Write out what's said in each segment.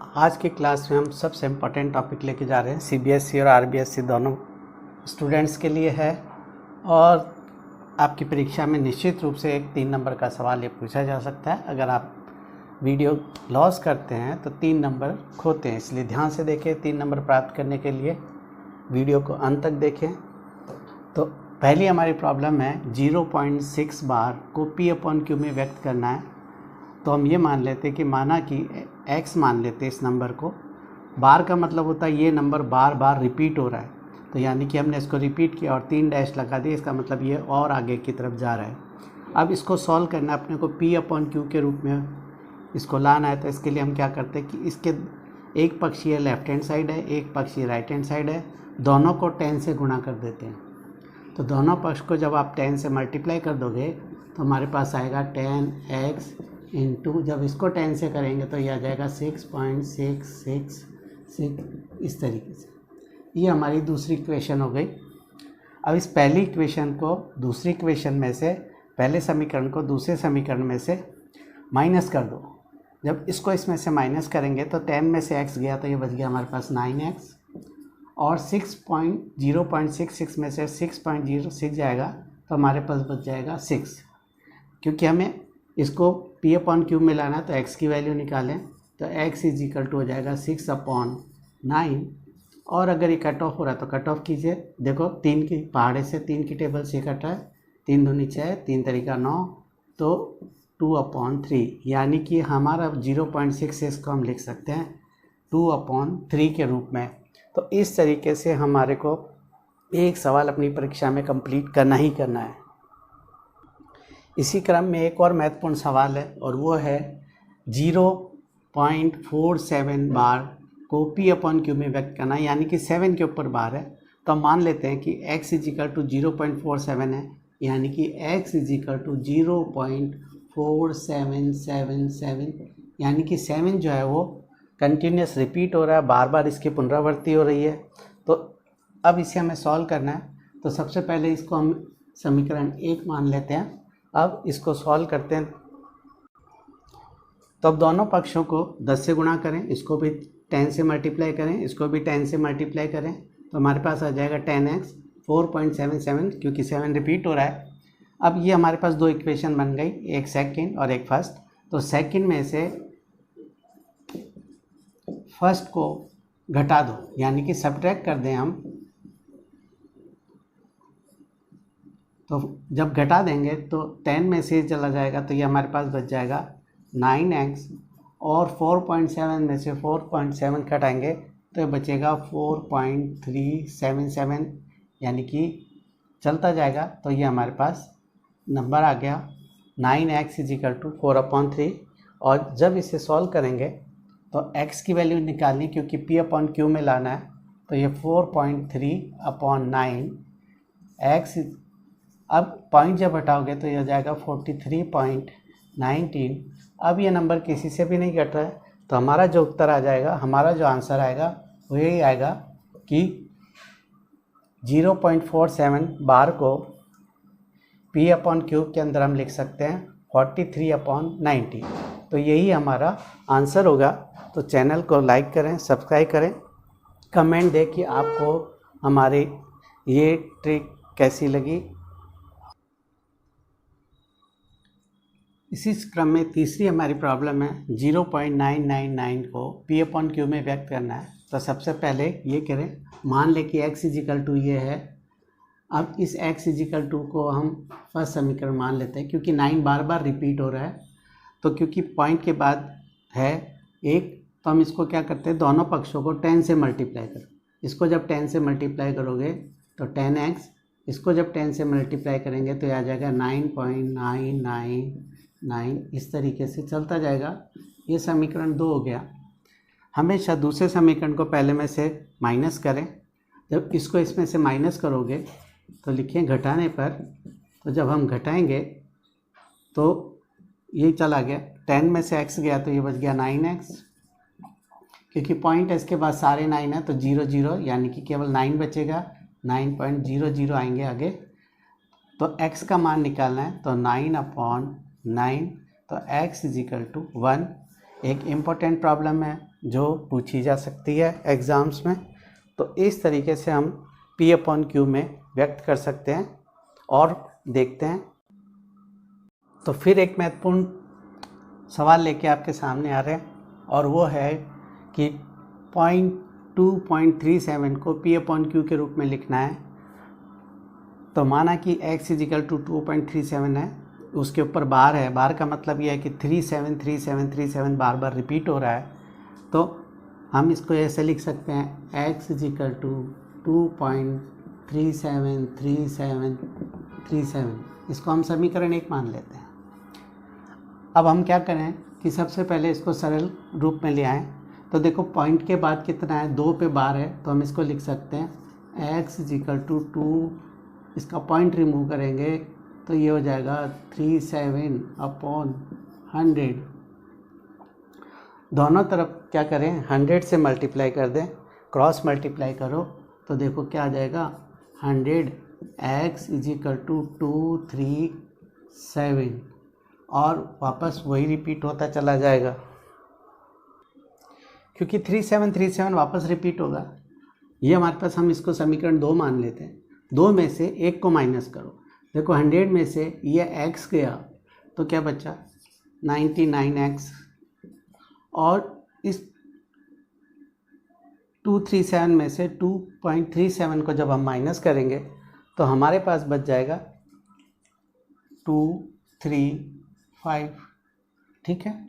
आज की क्लास में हम सबसे इम्पोर्टेंट टॉपिक लेके जा रहे हैं। सीबीएसई और आरबीएसई दोनों स्टूडेंट्स के लिए है और आपकी परीक्षा में निश्चित रूप से एक 3 नंबर का सवाल ये पूछा जा सकता है। अगर आप वीडियो लॉस करते हैं तो 3 नंबर खोते हैं, इसलिए ध्यान से देखें। 3 नंबर प्राप्त करने के लिए वीडियो को अंत तक देखें। तो पहली हमारी प्रॉब्लम है 0.6 बार को P/Q में व्यक्त करना है। तो हम ये मान लेते हैं कि माना कि x मान लेते हैं इस नंबर को। बार का मतलब होता है ये नंबर बार बार रिपीट हो रहा है, तो यानी कि हमने इसको रिपीट किया और 3 डैश लगा दिए, इसका मतलब ये और आगे की तरफ जा रहा है। अब इसको सॉल्व करना है अपने को P/Q के रूप में इसको लाना है। तो इसके लिए हम क्या करते हैं कि इसके एक पक्ष ये लेफ्ट हैंड साइड है, एक पक्ष ये राइट हैंड साइड है, दोनों को 10 से गुणा कर देते हैं। तो दोनों पक्ष को जब आप 10 से मल्टीप्लाई कर दोगे तो हमारे पास आएगा 10x इंटू, जब इसको 10 से करेंगे तो ये आ जाएगा 6.666 इस तरीके से। ये हमारी दूसरी इक्वेशन हो गई। अब इस पहली इक्वेशन को दूसरी इक्वेशन में से, पहले समीकरण को दूसरे समीकरण में से माइनस कर दो। जब इसको इसमें से माइनस करेंगे तो 10 में से x गया तो ये बच गया हमारे पास 9x, और 0.66 में से 6.06 जाएगा तो हमारे पास बच जाएगा 6। क्योंकि हमें इसको P/Q में लाना है तो x की वैल्यू निकालें, तो x हो जाएगा 6/9। और अगर ये कट ऑफ हो रहा है तो कट ऑफ कीजिए। देखो 3 की पहाड़े से 3 की टेबल से कट रहा है, 3 दूनी 6, 3 तरीका 9, तो 2/3, यानी कि हमारा 0.66 को हम लिख सकते हैं 2/3 के रूप में। तो इस तरीके से हमारे को एक सवाल अपनी परीक्षा में कंप्लीट करना ही करना है। इसी क्रम में एक और महत्वपूर्ण सवाल है और वो है 0.47 बार को P/Q में व्यक्त करना, यानी कि 7 के ऊपर बार है। तो हम मान लेते हैं कि x 0.47 है, यानी कि x 0.4777, यानी कि 7 जो है वो कंटिन्यूस रिपीट हो रहा है, बार बार इसकी पुनरावृत्ति हो रही है। तो अब इसे हमें सॉल्व करना है। तो सबसे पहले इसको हम समीकरण 1 मान लेते हैं। अब इसको सॉल्व करते हैं। तो अब दोनों पक्षों को 10 से गुणा करें, इसको भी 10 से मल्टीप्लाई करें, इसको भी 10 से मल्टीप्लाई करें, तो हमारे पास आ जाएगा 10x 4.77, क्योंकि 7 रिपीट हो रहा है। अब ये हमारे पास 2 इक्वेशन बन गई, एक सेकंड और एक फर्स्ट। तो सेकंड में से फर्स्ट को घटा दो, यानी कि सब्ट्रैक्ट कर दें हम। तो जब घटा देंगे तो 10 में से चला जाएगा तो ये हमारे पास बच जाएगा 9x, और 4.7 में से 4.7 घटाएंगे तो ये बचेगा 4.377, यानी कि चलता जाएगा। तो ये हमारे पास नंबर आ गया 9x 4/3। और जब इसे सॉल्व करेंगे तो x की वैल्यू निकालनी, क्योंकि P/Q में लाना है। तो ये 4.3/9 x, अब पॉइंट जब हटाओगे तो ये हो जाएगा 43.19। अब ये नंबर किसी से भी नहीं घट रहा है, तो हमारा जो उत्तर आ जाएगा, हमारा जो आंसर आएगा वो यही आएगा कि 0.47 बार को P/Q के अंदर हम लिख सकते हैं 43/90। तो यही हमारा आंसर होगा। तो चैनल को लाइक करें, सब्सक्राइब करें, कमेंट दें कि आपको हमारी ये ट्रिक कैसी लगी। इसी क्रम में तीसरी हमारी प्रॉब्लम है 0.999 को P/Q में व्यक्त करना है। तो सबसे पहले ये करें, मान लें कि x ये है। अब इस x को हम फर्स्ट समीकरण मान लेते हैं, क्योंकि 9 बार बार रिपीट हो रहा है। तो क्योंकि पॉइंट के बाद है एक, तो हम इसको क्या करते हैं, दोनों पक्षों को 10 से मल्टीप्लाई करो। इसको जब 10 से मल्टीप्लाई करोगे तो 10x, इसको जब 10 से मल्टीप्लाई करेंगे तो आ जाएगा 9.999, इस तरीके से चलता जाएगा। ये समीकरण 2 हो गया। हमेशा दूसरे समीकरण को पहले में से माइनस करें। जब इसको इसमें से माइनस करोगे तो लिखें घटाने पर, तो जब हम घटाएंगे तो ये चला गया, 10 में से x गया तो ये बच गया 9x, क्योंकि पॉइंट है इसके बाद सारे 9 है तो 0 0, यानी कि केवल 9 बचेगा, 9.00 आएंगे आगे। तो x का मान निकालना है, तो 9/9, तो x 1, एक इम्पोर्टेंट प्रॉब्लम है जो पूछी जा सकती है एग्ज़ाम्स में। तो इस तरीके से हम P/Q में व्यक्त कर सकते हैं और देखते हैं। तो फिर एक महत्वपूर्ण सवाल लेके आपके सामने आ रहे हैं और वो है कि 0.2.37 को P/Q के रूप में लिखना है। तो माना कि x = 2.37 है, उसके ऊपर बार है। बार का मतलब ये है कि 373737 बार बार रिपीट हो रहा है। तो हम इसको ऐसे लिख सकते हैं x = 2.373737। इसको हम समीकरण 1 मान लेते हैं। अब हम क्या करें कि सबसे पहले इसको सरल रूप में ले आएँ। तो देखो पॉइंट के बाद कितना है, 2 पे बार है, तो हम इसको लिख सकते हैं x = 2, इसका पॉइंट रिमूव करेंगे तो ये हो जाएगा 37/100। दोनों तरफ क्या करें, 100 से मल्टीप्लाई कर दें, क्रॉस मल्टीप्लाई करो तो देखो क्या आ जाएगा 100 x = 237 और वापस वही रिपीट होता चला जाएगा क्योंकि 3737 वापस रिपीट होगा। ये हमारे पास, हम इसको समीकरण 2 मान लेते हैं। 2 में से 1 को माइनस करो, देखो 100 में से ये x गया तो क्या बचा 99x, और इस 237 में से 2.37 को जब हम माइनस करेंगे तो हमारे पास बच जाएगा 235। ठीक है,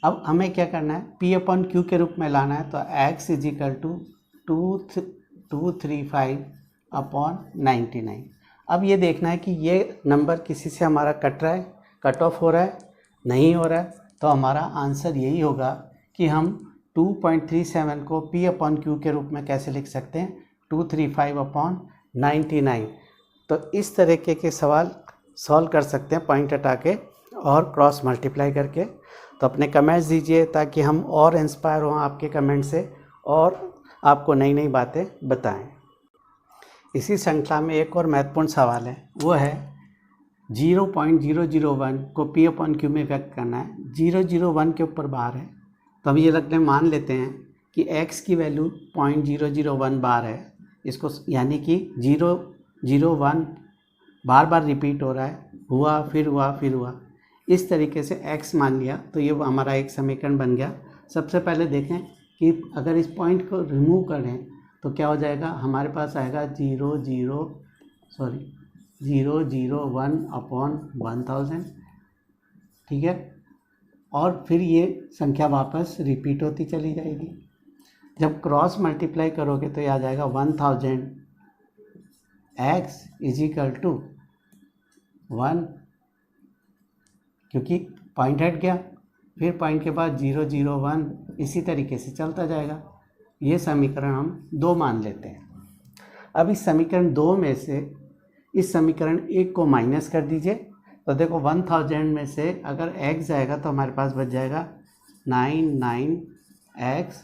अब हमें क्या करना है, P/Q के रूप में लाना है। तो x = 235/99। अब ये देखना है कि ये नंबर किसी से हमारा कट रहा है, कट ऑफ हो रहा है, नहीं हो रहा है। तो हमारा आंसर यही होगा कि हम 2.37 को P/Q के रूप में कैसे लिख सकते हैं, 235/99। तो इस तरीके के सवाल सॉल्व कर सकते हैं पॉइंट हटा के और क्रॉस मल्टीप्लाई करके। तो अपने कमेंट्स दीजिए ताकि हम और इंस्पायर हों आपके कमेंट से और आपको नई नई बातें बताएं। इसी श्रृंखला में एक और महत्वपूर्ण सवाल है, वो है 0.001 को P/Q में व्यक्त करना है। 001 के ऊपर बार है, तो हम ये रखने मान लेते हैं कि x की वैल्यू 0.001 बार है। इसको यानी कि 001 बार बार रिपीट हो रहा है, हुआ फिर हुआ फिर हुआ, इस तरीके से x मान लिया। तो ये हमारा एक समीकरण बन गया। सबसे पहले देखें कि अगर इस पॉइंट को रिमूव करें तो क्या हो जाएगा, हमारे पास आएगा 001/1000। ठीक है, और फिर ये संख्या वापस रिपीट होती चली जाएगी। जब क्रॉस मल्टीप्लाई करोगे तो ये आ जाएगा 1000 x = 1, क्योंकि पॉइंट हट गया, फिर पॉइंट के बाद 001, इसी तरीके से चलता जाएगा। ये समीकरण हम 2 मान लेते हैं। अब इस समीकरण 2 में से इस समीकरण 1 को माइनस कर दीजिए। तो देखो 1000 में से अगर x जाएगा तो हमारे पास बच जाएगा 99x,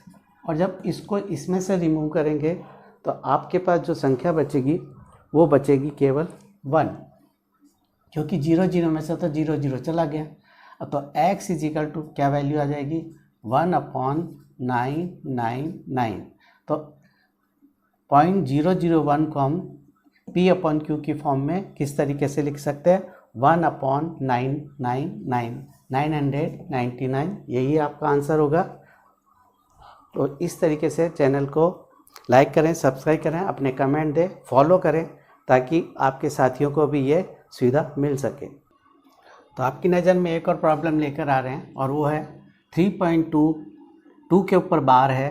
और जब इसको इसमें से रिमूव करेंगे तो आपके पास जो संख्या बचेगी वो बचेगी केवल 1, क्योंकि 00 में से तो 00 चला गया। तो x = क्या वैल्यू आ जाएगी, 1/999। तो 0.001 को हम P/Q की फॉर्म में किस तरीके से लिख सकते हैं, 1/999, यही आपका आंसर होगा। तो इस तरीके से चैनल को लाइक करें, सब्सक्राइब करें, अपने कमेंट दें, फॉलो करें ताकि आपके साथियों को भी ये सुविधा मिल सके। तो आपकी नज़र में एक और प्रॉब्लम लेकर आ रहे हैं और वो है 3.22 के ऊपर बार है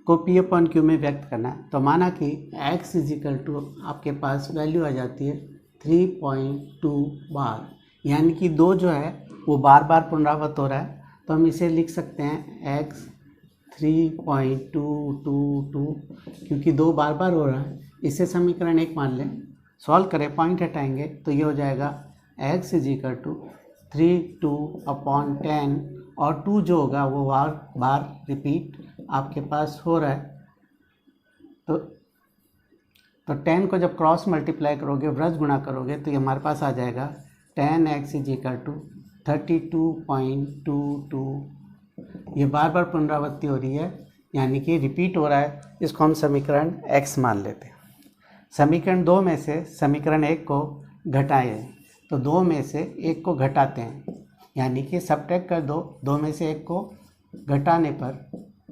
को P/Q में व्यक्त करना है। तो माना कि x = आपके पास वैल्यू आ जाती है 3.2 बार, यानी कि 2 जो है वो बार बार पुनरावृत्त हो रहा है। तो हम इसे लिख सकते हैं x 3.222, क्योंकि 2 बार बार हो रहा है। इसे समीकरण 1 मान लें, सॉल्व करें, पॉइंट हटाएंगे तो ये हो जाएगा x = 32/10, और 2 जो होगा वो बार रिपीट आपके पास हो रहा है। तो 10 को जब क्रॉस मल्टीप्लाई करोगे, व्रज गुणा करोगे, तो ये हमारे पास आ जाएगा 10x = 32.22 ये बार बार पुनरावृत्ति हो रही है, यानी कि रिपीट हो रहा है, इसको हम समीकरण x मान लेते हैं। समीकरण 2 में से समीकरण 1 को घटाएं, तो 2 में से 1 को घटाते हैं, यानी कि सब्ट्रैक्ट कर दो, 2 में से 1 को घटाने पर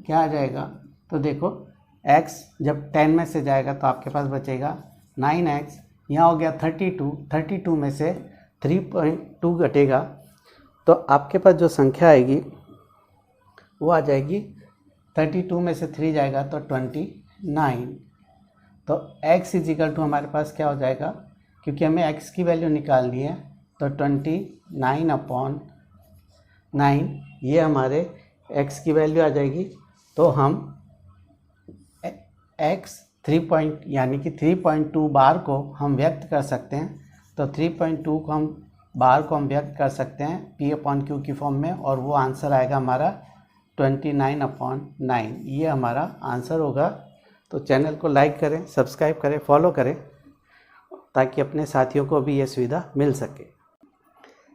क्या आ जाएगा, तो देखो x जब 10 में से जाएगा तो आपके पास बचेगा 9x, यहाँ हो गया 32 में से 3.2 घटेगा तो आपके पास जो संख्या आएगी वो आ जाएगी 32 में से 3 जाएगा तो 29। तो x इजिकल टू हमारे पास क्या हो जाएगा, क्योंकि हमें x की वैल्यू निकालनी है, तो 29/9 ये हमारे x की वैल्यू आ जाएगी। तो हम x 3 यानी कि 3.2 बार को हम व्यक्त कर सकते हैं, तो 3.2 को हम बार को हम व्यक्त कर सकते हैं P/Q की फॉर्म में, और वो आंसर आएगा हमारा 29/9, ये हमारा आंसर होगा। तो चैनल को लाइक करें, सब्सक्राइब करें, फॉलो करें, ताकि अपने साथियों को भी ये सुविधा मिल सके।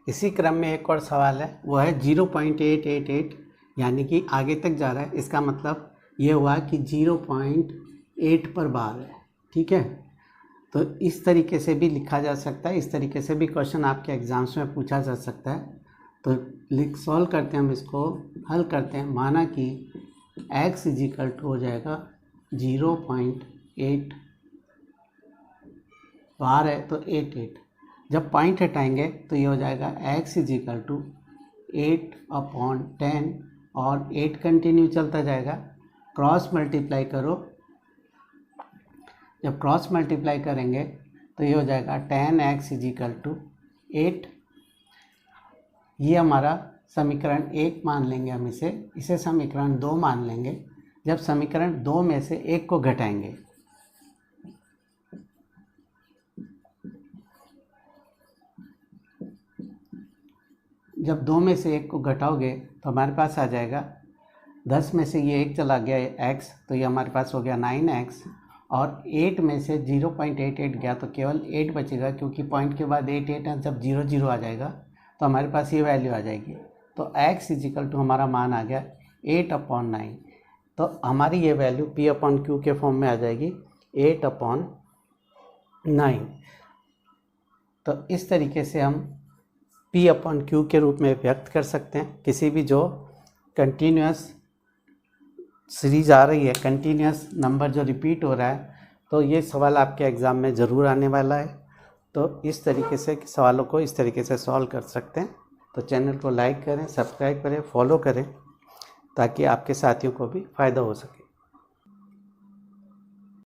इसी क्रम में एक और सवाल है, वो है 0.888, यानी कि आगे तक जा रहा है, इसका मतलब ये हुआ कि 0.8 पर बार है, ठीक है। तो इस तरीके से भी लिखा जा सकता है, इस तरीके से भी क्वेश्चन आपके एग्जाम्स में पूछा जा सकता है। तो सॉल्व करते हैं, हम इसको हल करते हैं। माना कि x इजिकल टू हो जाएगा 0.8 बार है तो 88, जब पॉइंट हटाएंगे तो ये हो जाएगा x इजिकल टू 8/10, और 8 कंटिन्यू चलता जाएगा। क्रॉस मल्टीप्लाई करो, जब क्रॉस मल्टीप्लाई करेंगे तो ये हो जाएगा 10x इजिकल टू 8। ये हमारा समीकरण 1 मान लेंगे हम इसे समीकरण 2 मान लेंगे, जब समीकरण 2 में से 1 को घटाएंगे, जब 2 में से 1 को घटाओगे तो हमारे पास आ जाएगा 10 में से ये 1 चला गया x, तो ये हमारे पास हो गया 9x, और 8 में से 0.88 गया तो केवल 8 बचेगा, क्योंकि पॉइंट के बाद 8 है, जब 0 0 आ जाएगा तो हमारे पास ये वैल्यू आ जाएगी। तो x इजिकल टू हमारा मान आ गया 8/9, तो हमारी ये वैल्यू P/Q के फॉर्म में आ जाएगी 8/9। तो इस तरीके से हम P/Q के रूप में व्यक्त कर सकते हैं किसी भी जो कंटिन्यूस सीरीज आ रही है, कंटिन्यूस नंबर जो रिपीट हो रहा है। तो ये सवाल आपके एग्ज़ाम में ज़रूर आने वाला है, तो इस तरीके से सवालों को इस तरीके से सॉल्व कर सकते हैं। तो चैनल को लाइक करें, सब्सक्राइब करें, फॉलो करें, ताकि आपके साथियों को भी फ़ायदा हो सके।